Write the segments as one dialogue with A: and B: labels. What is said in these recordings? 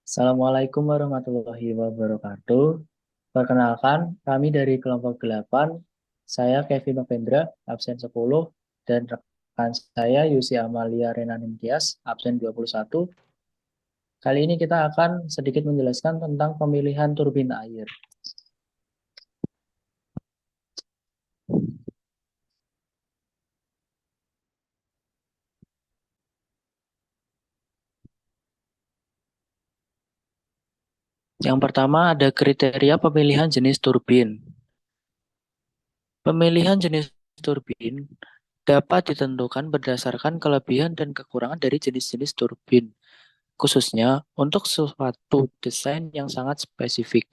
A: Assalamualaikum warahmatullahi wabarakatuh. Perkenalkan, kami dari kelompok 8. Saya Kevin Novendra, absen 10, dan rekan saya Yusi Amalia Renanin Tias, absen 21. Kali ini kita akan sedikit menjelaskan tentang pemilihan turbin air. Yang pertama ada kriteria pemilihan jenis turbin. Pemilihan jenis turbin dapat ditentukan berdasarkan kelebihan dan kekurangan dari jenis-jenis turbin, khususnya untuk suatu desain yang sangat spesifik.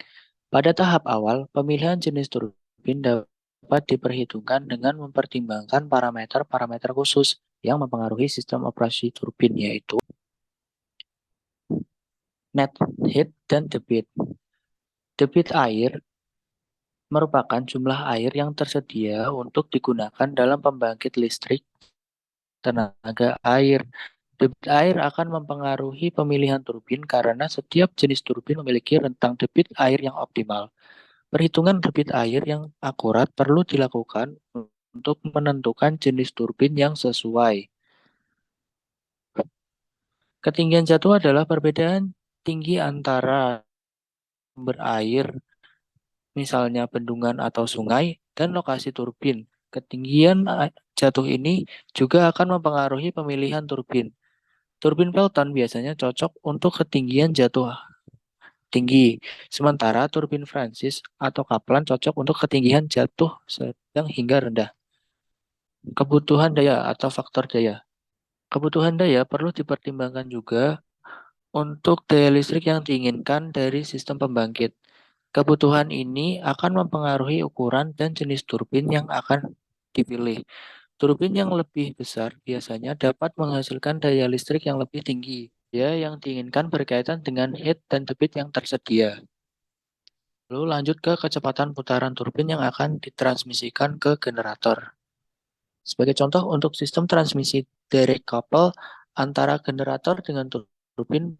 A: Pada tahap awal, pemilihan jenis turbin dapat diperhitungkan dengan mempertimbangkan parameter-parameter khusus yang mempengaruhi sistem operasi turbin, yaitu net heat dan debit. Debit air merupakan jumlah air yang tersedia untuk digunakan dalam pembangkit listrik tenaga air. Debit air akan mempengaruhi pemilihan turbin karena setiap jenis turbin memiliki rentang debit air yang optimal. Perhitungan debit air yang akurat perlu dilakukan untuk menentukan jenis turbin yang sesuai. Ketinggian jatuh adalah perbedaan tinggi antara sumber air, misalnya bendungan atau sungai, dan lokasi turbin. Ketinggian jatuh ini juga akan mempengaruhi pemilihan turbin. Turbin Pelton biasanya cocok untuk ketinggian jatuh tinggi, sementara turbin Francis atau Kaplan cocok untuk ketinggian jatuh sedang hingga rendah. Kebutuhan daya atau faktor daya. Kebutuhan daya perlu dipertimbangkan juga untuk daya listrik yang diinginkan dari sistem pembangkit. Kebutuhan ini akan mempengaruhi ukuran dan jenis turbin yang akan dipilih. Turbin yang lebih besar biasanya dapat menghasilkan daya listrik yang lebih tinggi. Ya, yang diinginkan berkaitan dengan heat dan debit yang tersedia. Lalu lanjut ke kecepatan putaran turbin yang akan ditransmisikan ke generator. Sebagai contoh untuk sistem transmisi direct couple antara generator dengan turbin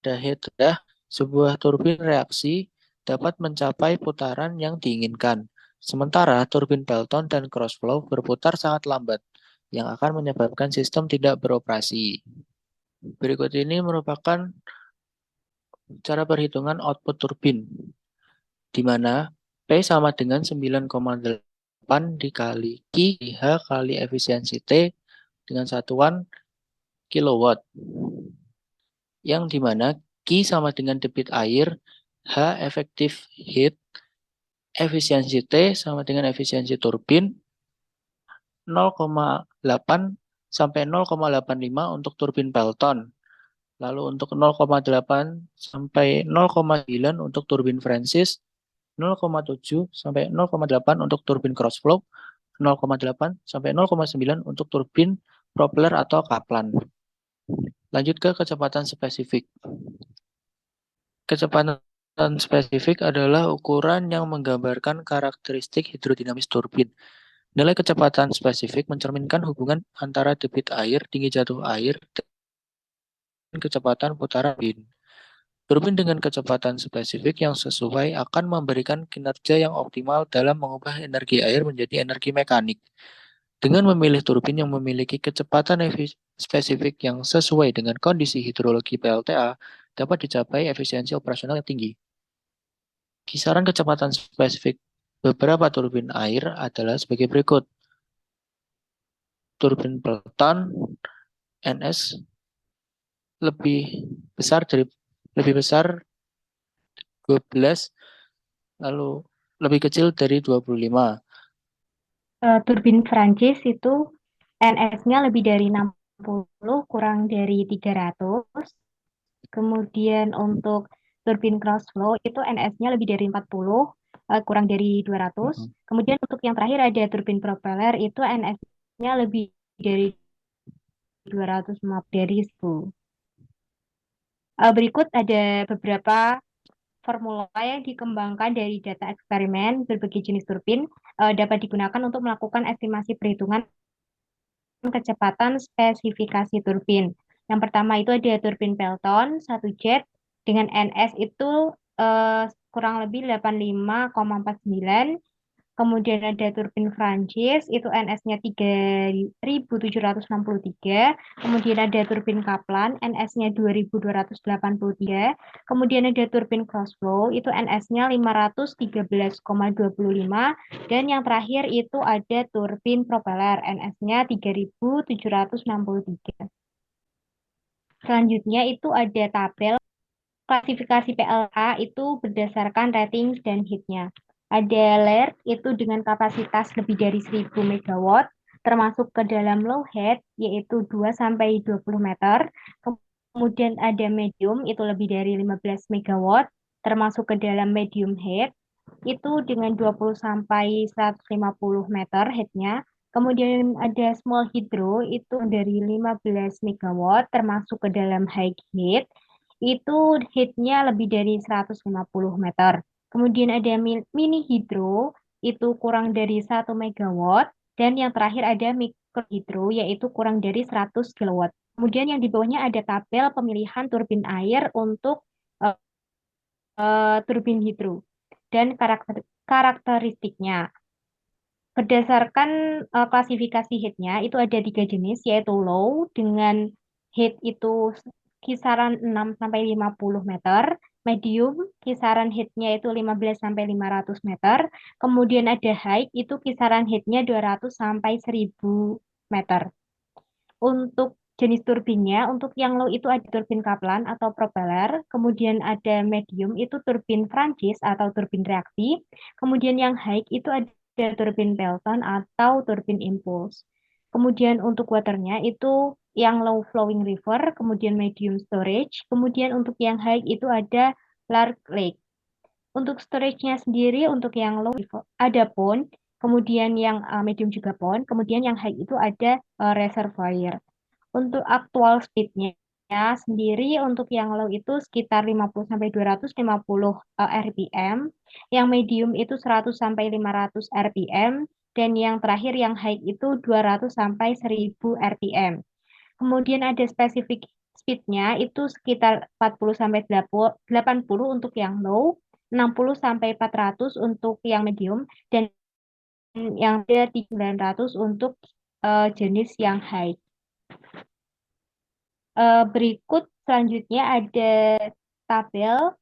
A: pada heat rendah, sebuah turbin reaksi dapat mencapai putaran yang diinginkan. Sementara turbin Pelton dan crossflow berputar sangat lambat, yang akan menyebabkan sistem tidak beroperasi. Berikut ini merupakan cara perhitungan output turbin, di mana P sama dengan 9,8 dikali Q H kali efisiensi T dengan satuan kilowatt, yang di mana Q sama dengan debit air, H efektif heat, efisiensi T sama dengan efisiensi turbin, 0,8 sampai 0,85 untuk turbin Pelton. Lalu untuk 0,8 sampai 0,9 untuk turbin Francis, 0,7 sampai 0,8 untuk turbin crossflow, 0,8 sampai 0,9 untuk turbin propeller atau kaplan. Lanjut ke kecepatan spesifik. Kecepatan spesifik adalah ukuran yang menggambarkan karakteristik hidrodinamis turbin. Nilai kecepatan spesifik mencerminkan hubungan antara debit air, tinggi jatuh air, dan kecepatan putaran turbin. Turbin dengan kecepatan spesifik yang sesuai akan memberikan kinerja yang optimal dalam mengubah energi air menjadi energi mekanik. Dengan memilih turbin yang memiliki kecepatan spesifik yang sesuai dengan kondisi hidrologi PLTA, dapat dicapai efisiensi operasional yang tinggi. Kisaran kecepatan spesifik beberapa turbin air adalah sebagai berikut. Turbin Pelton NS lebih besar 12, lalu lebih kecil dari 25.
B: Turbin Prancis itu NS-nya lebih dari 60 kurang dari 300. Kemudian untuk turbin crossflow itu NS-nya lebih dari 40 kurang dari 200.
A: Mhm.
B: Kemudian untuk yang terakhir ada turbin propeller itu NS-nya lebih dari 200 maaf dari 1000. Berikut ada beberapa formula yang dikembangkan dari data eksperimen berbagai jenis turbin dapat digunakan untuk melakukan estimasi perhitungan kecepatan spesifikasi turbin. Yang pertama itu ada turbin Pelton, 1 jet, dengan NS itu kurang lebih 85,49. Kemudian ada turbin Prancis, itu NS-nya 3.763. Kemudian ada turbin Kaplan, NS-nya 2.283. Kemudian ada turbin Crossflow, itu NS-nya 513,25. Dan yang terakhir itu ada turbin propeller, NS-nya 3.763. Selanjutnya itu ada tabel klasifikasi PLA itu berdasarkan ratings dan heatnya. Ada LERC itu dengan kapasitas lebih dari 1000 megawatt, termasuk ke dalam low head, yaitu 2 sampai 20 meter. Kemudian ada medium, itu lebih dari 15 megawatt, termasuk ke dalam medium head, itu dengan 20 sampai 150 meter headnya. Kemudian ada small hydro, itu dari 15 megawatt, termasuk ke dalam high head, itu heatnya lebih dari 150 meter. Kemudian ada mini hidro, itu kurang dari 1 megawatt. Dan yang terakhir ada mikro hidro, yaitu kurang dari 100 kilowatt. Kemudian yang di bawahnya ada tabel pemilihan turbin air untuk eh, turbin hidro dan karakteristiknya. Berdasarkan klasifikasi heatnya, itu ada 3 jenis, yaitu low dengan heat itu kisaran 6 sampai 50 meter, medium kisaran heatnya itu 15 sampai 500 meter, kemudian ada high itu kisaran heatnya 200 sampai 1000 meter. Untuk jenis turbinnya, untuk yang low itu ada turbin Kaplan atau propeller, kemudian ada medium itu turbin Prancis atau turbin reaksi, kemudian yang high itu ada turbin Pelton atau turbin impulse. Kemudian untuk waternya itu yang low flowing river, kemudian medium storage, kemudian untuk yang high itu ada large lake. Untuk storage-nya sendiri, untuk yang low ada pond, kemudian yang medium juga pond, kemudian yang high itu ada reservoir. Untuk aktual speed-nya sendiri, untuk yang low itu sekitar 50 sampai 250 RPM, yang medium itu 100 sampai 500 RPM, dan yang terakhir yang high itu 200 sampai 1000 RPM. Kemudian ada spesifik speed-nya itu sekitar 40 sampai 80 untuk yang low, 60 sampai 400 untuk yang medium, dan yang ada 900 untuk jenis yang high. Berikut selanjutnya ada tabel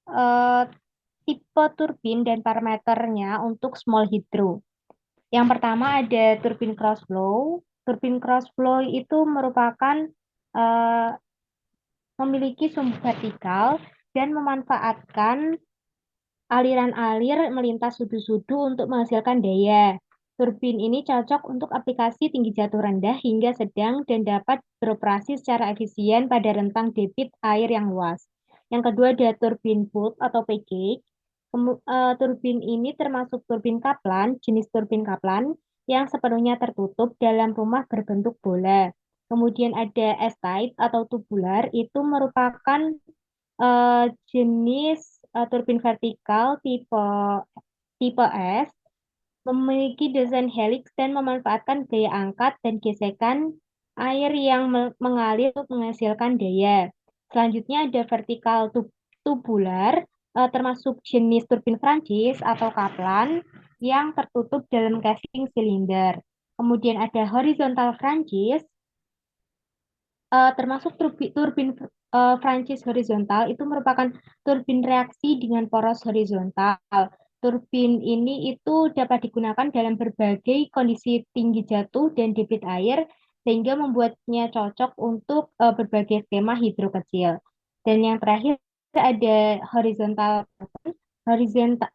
B: eh, tipe turbin dan parameternya untuk small hydro. Yang pertama ada turbin cross flow. Turbin cross flow itu merupakan eh, memiliki sumbu vertikal dan memanfaatkan aliran-alir melintas sudu-sudu untuk menghasilkan daya. Turbin ini cocok untuk aplikasi tinggi jatuh rendah hingga sedang dan dapat beroperasi secara efisien pada rentang debit air yang luas. Yang kedua ada turbin bulk atau package. Turbin ini termasuk turbin Kaplan, jenis turbin Kaplan yang sepenuhnya tertutup dalam rumah berbentuk bola. Kemudian ada S-type atau tubular, itu merupakan jenis turbin vertikal tipe tipe S, memiliki desain helix dan memanfaatkan gaya angkat dan gesekan air yang mengalir untuk menghasilkan daya. Selanjutnya ada vertikal tubular, termasuk jenis turbin Prancis atau Kaplan yang tertutup dalam casing silinder. Kemudian ada horizontal Prancis, termasuk turbin Prancis horizontal itu merupakan turbin reaksi dengan poros horizontal. Turbin ini itu dapat digunakan dalam berbagai kondisi tinggi jatuh dan debit air sehingga membuatnya cocok untuk berbagai skema hidro kecil. Dan yang terakhir ada horizontal Pelton.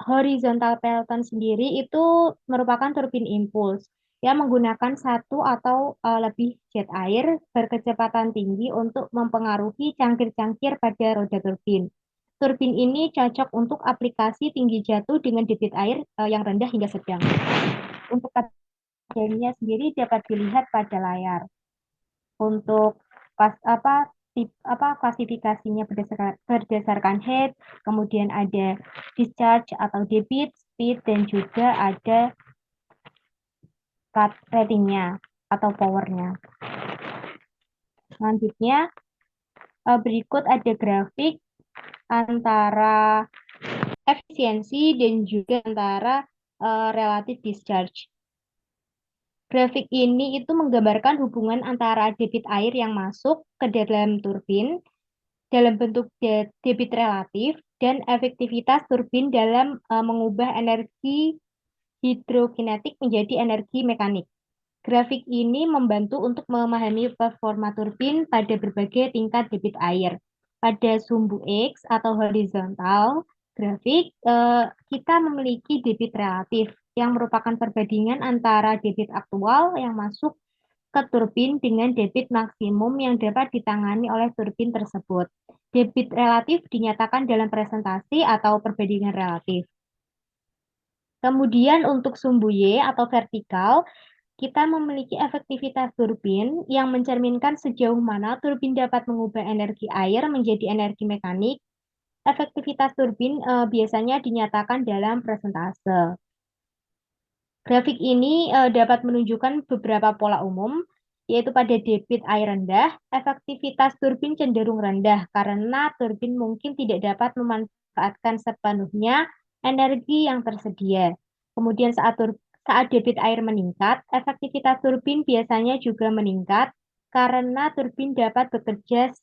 B: Horizontal Pelton sendiri itu merupakan turbin impuls yang menggunakan satu atau lebih jet air berkecepatan tinggi untuk mempengaruhi cangkir-cangkir pada roda turbin. Turbin ini cocok untuk aplikasi tinggi jatuh dengan debit air yang rendah hingga sedang. Untuk kategorinya sendiri dapat dilihat pada layar. Untuk klasifikasinya berdasarkan head, kemudian ada discharge atau debit, speed, dan juga ada ratingnya atau powernya. Selanjutnya berikut ada grafik antara efisiensi dan juga antara relative discharge. Grafik ini itu menggambarkan hubungan antara debit air yang masuk ke dalam turbin dalam bentuk debit relatif dan efektivitas turbin dalam mengubah energi hidrokinetik menjadi energi mekanik. Grafik ini membantu untuk memahami performa turbin pada berbagai tingkat debit air. Pada sumbu X atau horizontal grafik, kita memiliki debit relatif yang merupakan perbandingan antara debit aktual yang masuk ke turbin dengan debit maksimum yang dapat ditangani oleh turbin tersebut. Debit relatif dinyatakan dalam presentasi atau perbandingan relatif. Kemudian untuk sumbu Y atau vertikal, kita memiliki efektivitas turbin yang mencerminkan sejauh mana turbin dapat mengubah energi air menjadi energi mekanik. Efektivitas turbin biasanya dinyatakan dalam persentase. Grafik ini dapat menunjukkan beberapa pola umum, yaitu pada debit air rendah, efektivitas turbin cenderung rendah karena turbin mungkin tidak dapat memanfaatkan sepenuhnya energi yang tersedia. Kemudian saat debit air meningkat, efektivitas turbin biasanya juga meningkat karena turbin dapat bekerja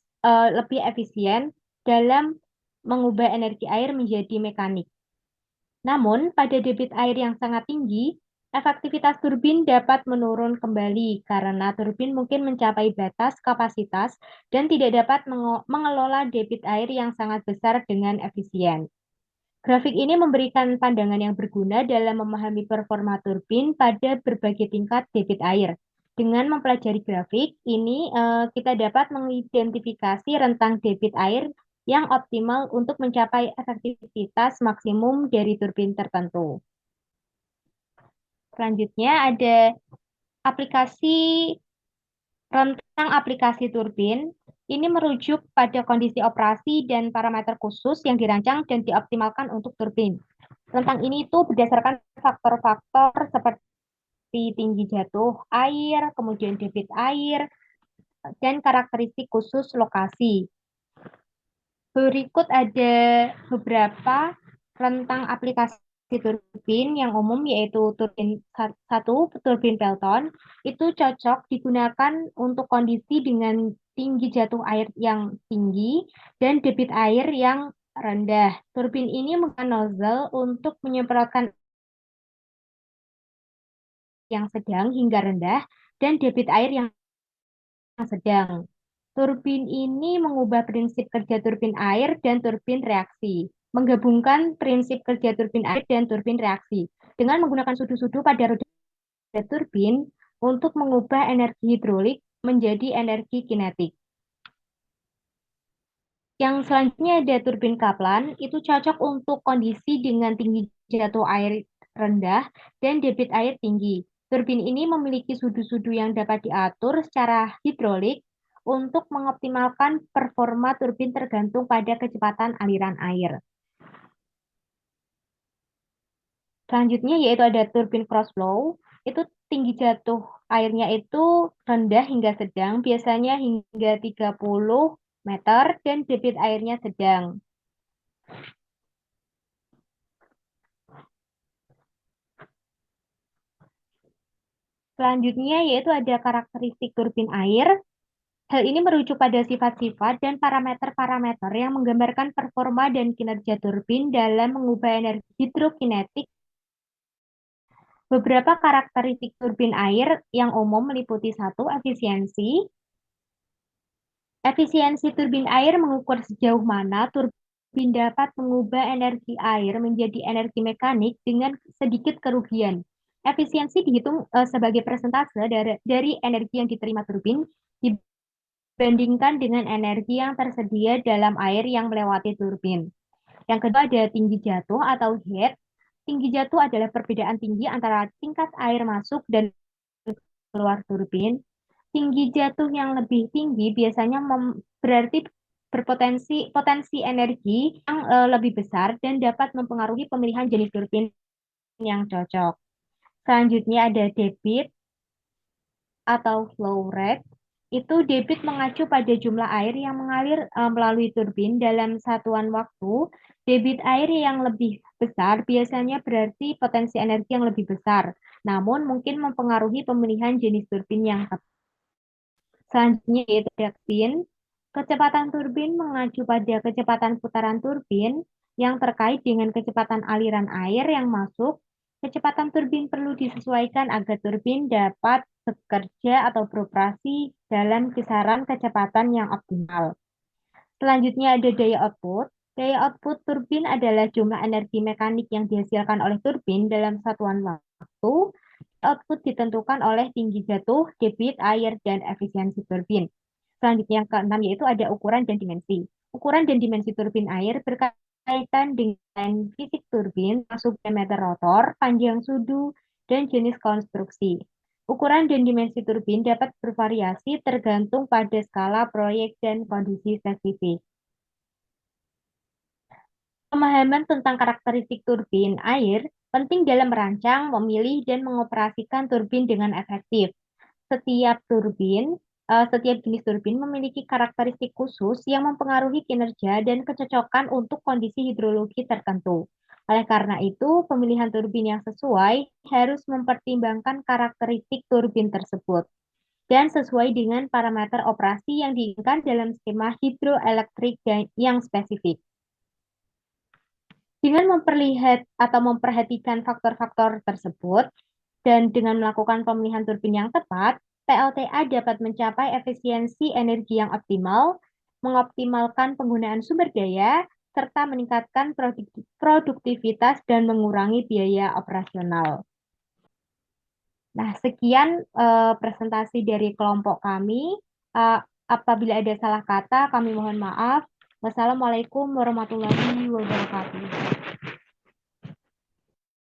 B: lebih efisien dalam mengubah energi air menjadi mekanik. Namun, pada debit air yang sangat tinggi, efektivitas turbin dapat menurun kembali karena turbin mungkin mencapai batas kapasitas dan tidak dapat mengelola debit air yang sangat besar dengan efisien. Grafik ini memberikan pandangan yang berguna dalam memahami performa turbin pada berbagai tingkat debit air. Dengan mempelajari grafik ini, kita dapat mengidentifikasi rentang debit air yang optimal untuk mencapai efektivitas maksimum dari turbin tertentu. Selanjutnya ada aplikasi rentang aplikasi turbin. Ini merujuk pada kondisi operasi dan parameter khusus yang dirancang dan dioptimalkan untuk turbin. Rentang ini itu berdasarkan faktor-faktor seperti tinggi jatuh air, kemudian debit air, dan karakteristik khusus lokasi. Berikut ada beberapa rentang aplikasi turbin yang umum, yaitu turbin 1, turbin Pelton, itu cocok digunakan untuk kondisi dengan tinggi jatuh air yang tinggi dan debit air yang rendah. Turbin ini menggunakan nozzle untuk menyemprotkan yang sedang hingga rendah dan debit air yang sedang. Turbin ini mengubah prinsip kerja turbin air dan turbin reaksi, menggabungkan prinsip kerja turbin air dan turbin reaksi dengan menggunakan sudu-sudu pada roda turbin untuk mengubah energi hidrolik menjadi energi kinetik. Yang selanjutnya ada turbin Kaplan, itu cocok untuk kondisi dengan tinggi jatuh air rendah dan debit air tinggi. Turbin ini memiliki sudu-sudu yang dapat diatur secara hidrolik untuk mengoptimalkan performa turbin tergantung pada kecepatan aliran air. Selanjutnya yaitu ada turbin cross flow, itu tinggi jatuh airnya itu rendah hingga sedang, biasanya hingga 30 meter dan debit airnya sedang. Selanjutnya yaitu ada karakteristik turbin air. Hal ini merujuk pada sifat-sifat dan parameter-parameter yang menggambarkan performa dan kinerja turbin dalam mengubah energi hidrokinetik. Beberapa karakteristik turbin air yang umum meliputi 1, efisiensi. Efisiensi turbin air mengukur sejauh mana turbin dapat mengubah energi air menjadi energi mekanik dengan sedikit kerugian. Efisiensi dihitung sebagai persentase dari energi yang diterima turbin dibandingkan dengan energi yang tersedia dalam air yang melewati turbin. Yang kedua ada tinggi jatuh atau head. Tinggi jatuh adalah perbedaan tinggi antara tingkat air masuk dan keluar turbin. Tinggi jatuh yang lebih tinggi biasanya berarti potensi energi yang lebih besar dan dapat mempengaruhi pemilihan jenis turbin yang cocok. Selanjutnya ada debit atau flow rate. Itu debit mengacu pada jumlah air yang mengalir melalui turbin dalam satuan waktu. Debit air yang lebih besar biasanya berarti potensi energi yang lebih besar, namun mungkin mempengaruhi pemilihan jenis turbin yang tepat. Selanjutnya yaitu ducting. Kecepatan turbin mengacu pada kecepatan putaran turbin yang terkait dengan kecepatan aliran air yang masuk. Kecepatan turbin perlu disesuaikan agar turbin dapat bekerja atau beroperasi dalam kisaran kecepatan yang optimal. Selanjutnya ada daya output. Daya output turbin adalah jumlah energi mekanik yang dihasilkan oleh turbin dalam satuan waktu. Output ditentukan oleh tinggi jatuh, debit air, dan efisiensi turbin. Selanjutnya yang keenam yaitu ada ukuran dan dimensi. Ukuran dan dimensi turbin air berkaitan dengan fisik turbin, masuk diameter rotor, panjang sudu, dan jenis konstruksi. Ukuran dan dimensi turbin dapat bervariasi tergantung pada skala proyek dan kondisi spesifik. Pemahaman tentang karakteristik turbin air penting dalam merancang, memilih, dan mengoperasikan turbin dengan efektif. Setiap jenis turbin memiliki karakteristik khusus yang mempengaruhi kinerja dan kecocokan untuk kondisi hidrologi tertentu. Oleh karena itu, pemilihan turbin yang sesuai harus mempertimbangkan karakteristik turbin tersebut dan sesuai dengan parameter operasi yang diinginkan dalam skema hidroelektrik yang spesifik. Dengan memperhatikan faktor-faktor tersebut dan dengan melakukan pemilihan turbin yang tepat, PLTA dapat mencapai efisiensi energi yang optimal, mengoptimalkan penggunaan sumber daya, serta meningkatkan produktivitas dan mengurangi biaya operasional. Nah, sekian presentasi dari kelompok kami. Apabila ada salah kata, kami mohon maaf. Wassalamualaikum warahmatullahi wabarakatuh.